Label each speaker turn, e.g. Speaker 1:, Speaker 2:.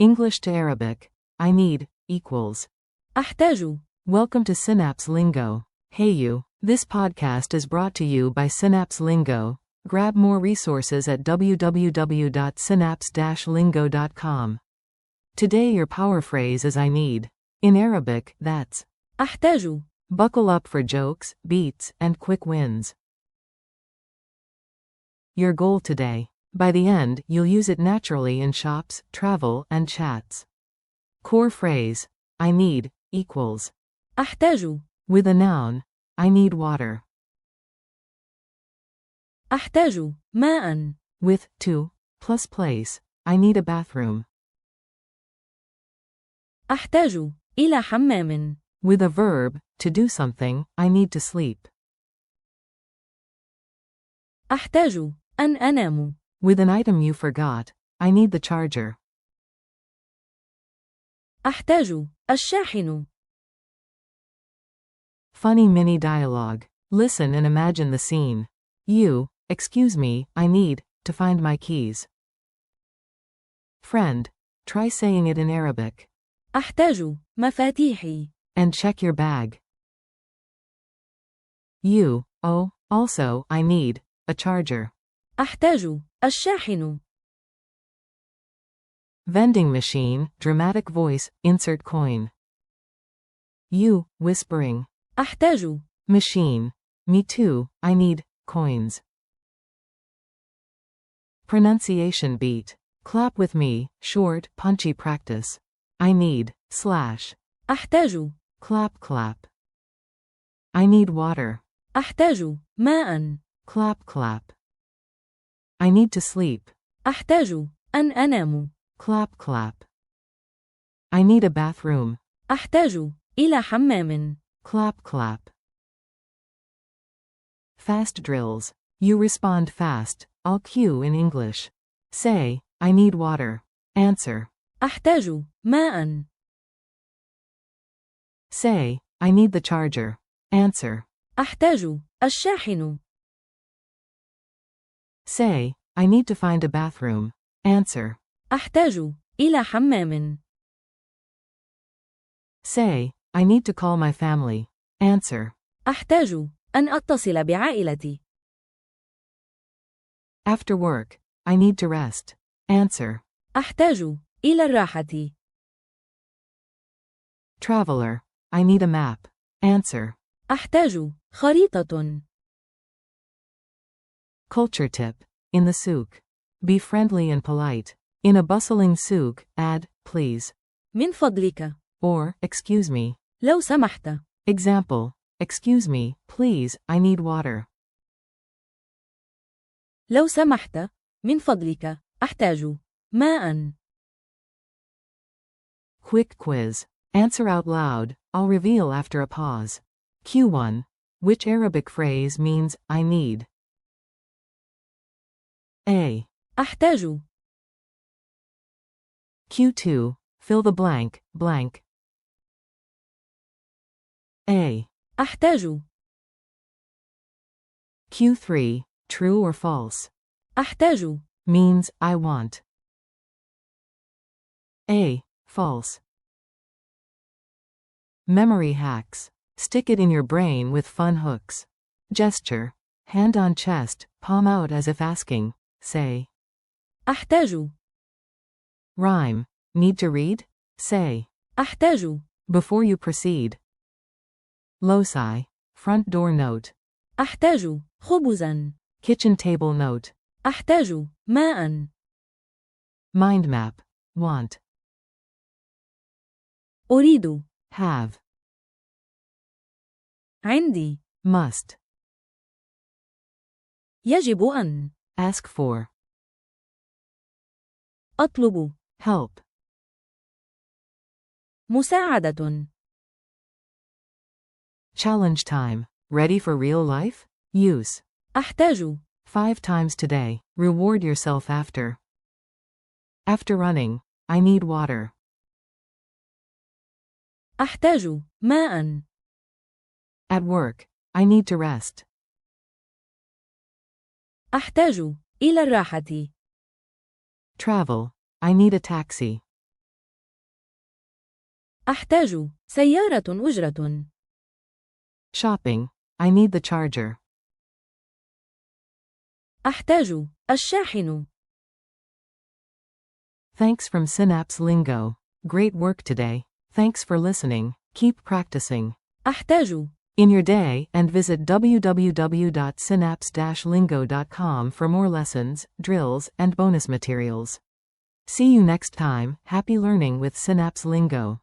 Speaker 1: English to Arabic. I need equals.
Speaker 2: أحتاج.
Speaker 1: Welcome to Synapse Lingo. Hey you. This podcast is brought to you by Synapse Lingo. Grab more resources at www.synapse-lingo.com. Today your power phrase is I need. In Arabic, that's
Speaker 2: أحتاج.
Speaker 1: buckle up for jokes, beats, and quick wins. Your goal today. By the end, you'll use it naturally in shops, travel, and chats. Core phrase. I need equals.
Speaker 2: أحتاج.
Speaker 1: With a noun. I need water.
Speaker 2: أحتاج ماء.
Speaker 1: With to plus place. I need a bathroom.
Speaker 2: أحتاج إلى حمام.
Speaker 1: With a verb, to do something, I need to sleep.
Speaker 2: أحتاج أن أنام.
Speaker 1: With an item you forgot, I need the charger.
Speaker 2: أحتاج الشاحن.
Speaker 1: Funny mini dialogue. Listen and imagine the scene. You, excuse me, I need to find my keys. Friend, try saying it in Arabic.
Speaker 2: أحتاج مفاتيحي.
Speaker 1: And check your bag. You, oh, also, I need a charger.
Speaker 2: أحتاج الشاحن.
Speaker 1: Vending machine, dramatic voice, insert coin. You, whispering.
Speaker 2: أحتاج.
Speaker 1: Machine. Me too, I need coins. Pronunciation beat. Clap with me, short, punchy practice. I need slash.
Speaker 2: أحتاج.
Speaker 1: Clap clap. I need water.
Speaker 2: أحتاج ماء.
Speaker 1: Clap clap. I need to sleep.
Speaker 2: أحتاج أن أنام.
Speaker 1: Clap clap. I need a bathroom.
Speaker 2: أحتاج إلى حمام.
Speaker 1: Clap clap. Fast drills. You respond fast. I'll cue in English. Say, I need water. Answer.
Speaker 2: أحتاج ماء.
Speaker 1: Say, I need the charger. Answer.
Speaker 2: أحتاج الشاحن.
Speaker 1: Say, I need to find a bathroom. Answer.
Speaker 2: أحتاج إلى حمام.
Speaker 1: Say, I need to call my family. Answer.
Speaker 2: أحتاج أن أتصل بعائلتي.
Speaker 1: After work, I need to rest. Answer.
Speaker 2: أحتاج إلى الراحة.
Speaker 1: Traveler, I need a map. Answer.
Speaker 2: أحتاج خريطة.
Speaker 1: Culture tip. In the souk. Be friendly and polite. In a bustling souk, add, please.
Speaker 2: من فضلك.
Speaker 1: Or, excuse me.
Speaker 2: لو سمحت.
Speaker 1: Example. Excuse me, please, I need water.
Speaker 2: لو سمحت. من فضلك. أحتاج ماء.
Speaker 1: Quick quiz. Answer out loud. I'll reveal after a pause. Q1. Which Arabic phrase means, I need? A.
Speaker 2: أحتاج.
Speaker 1: Q2. Fill the blank, blank. A.
Speaker 2: أحتاج.
Speaker 1: Q3. True or false?
Speaker 2: أحتاج.
Speaker 1: Means, I want. A. False. Memory hacks. Stick it in your brain with fun hooks. Gesture. Hand on chest, palm out as if asking. Say.
Speaker 2: أحتاج.
Speaker 1: Rhyme. Need to read? Say.
Speaker 2: أحتاج.
Speaker 1: Before you proceed. Loci. Front door note.
Speaker 2: أحتاج خبزا.
Speaker 1: Kitchen table note.
Speaker 2: أحتاج ماء.
Speaker 1: Mind map. Want.
Speaker 2: أريد.
Speaker 1: Have.
Speaker 2: عندي.
Speaker 1: Must.
Speaker 2: يجب أن.
Speaker 1: Ask for.
Speaker 2: أطلب.
Speaker 1: Help.
Speaker 2: مساعدة.
Speaker 1: Challenge time. Ready for real life? Use.
Speaker 2: أحتاج.
Speaker 1: 5 times today. Reward yourself after. After running. I need water.
Speaker 2: أحتاج ماء.
Speaker 1: At work. I need to rest.
Speaker 2: أحتاج إلى الراحة.
Speaker 1: Travel. I need a taxi.
Speaker 2: أحتاج سيارة أجرة.
Speaker 1: Shopping. I need the charger.
Speaker 2: أحتاج الشاحن.
Speaker 1: Thanks from Synapse Lingo. Great work today. Thanks for listening. Keep practicing.
Speaker 2: أحتاج
Speaker 1: In your day, and visit www.synapse-lingo.com for more lessons, drills, and bonus materials. See you next time. Happy learning with Synapse Lingo.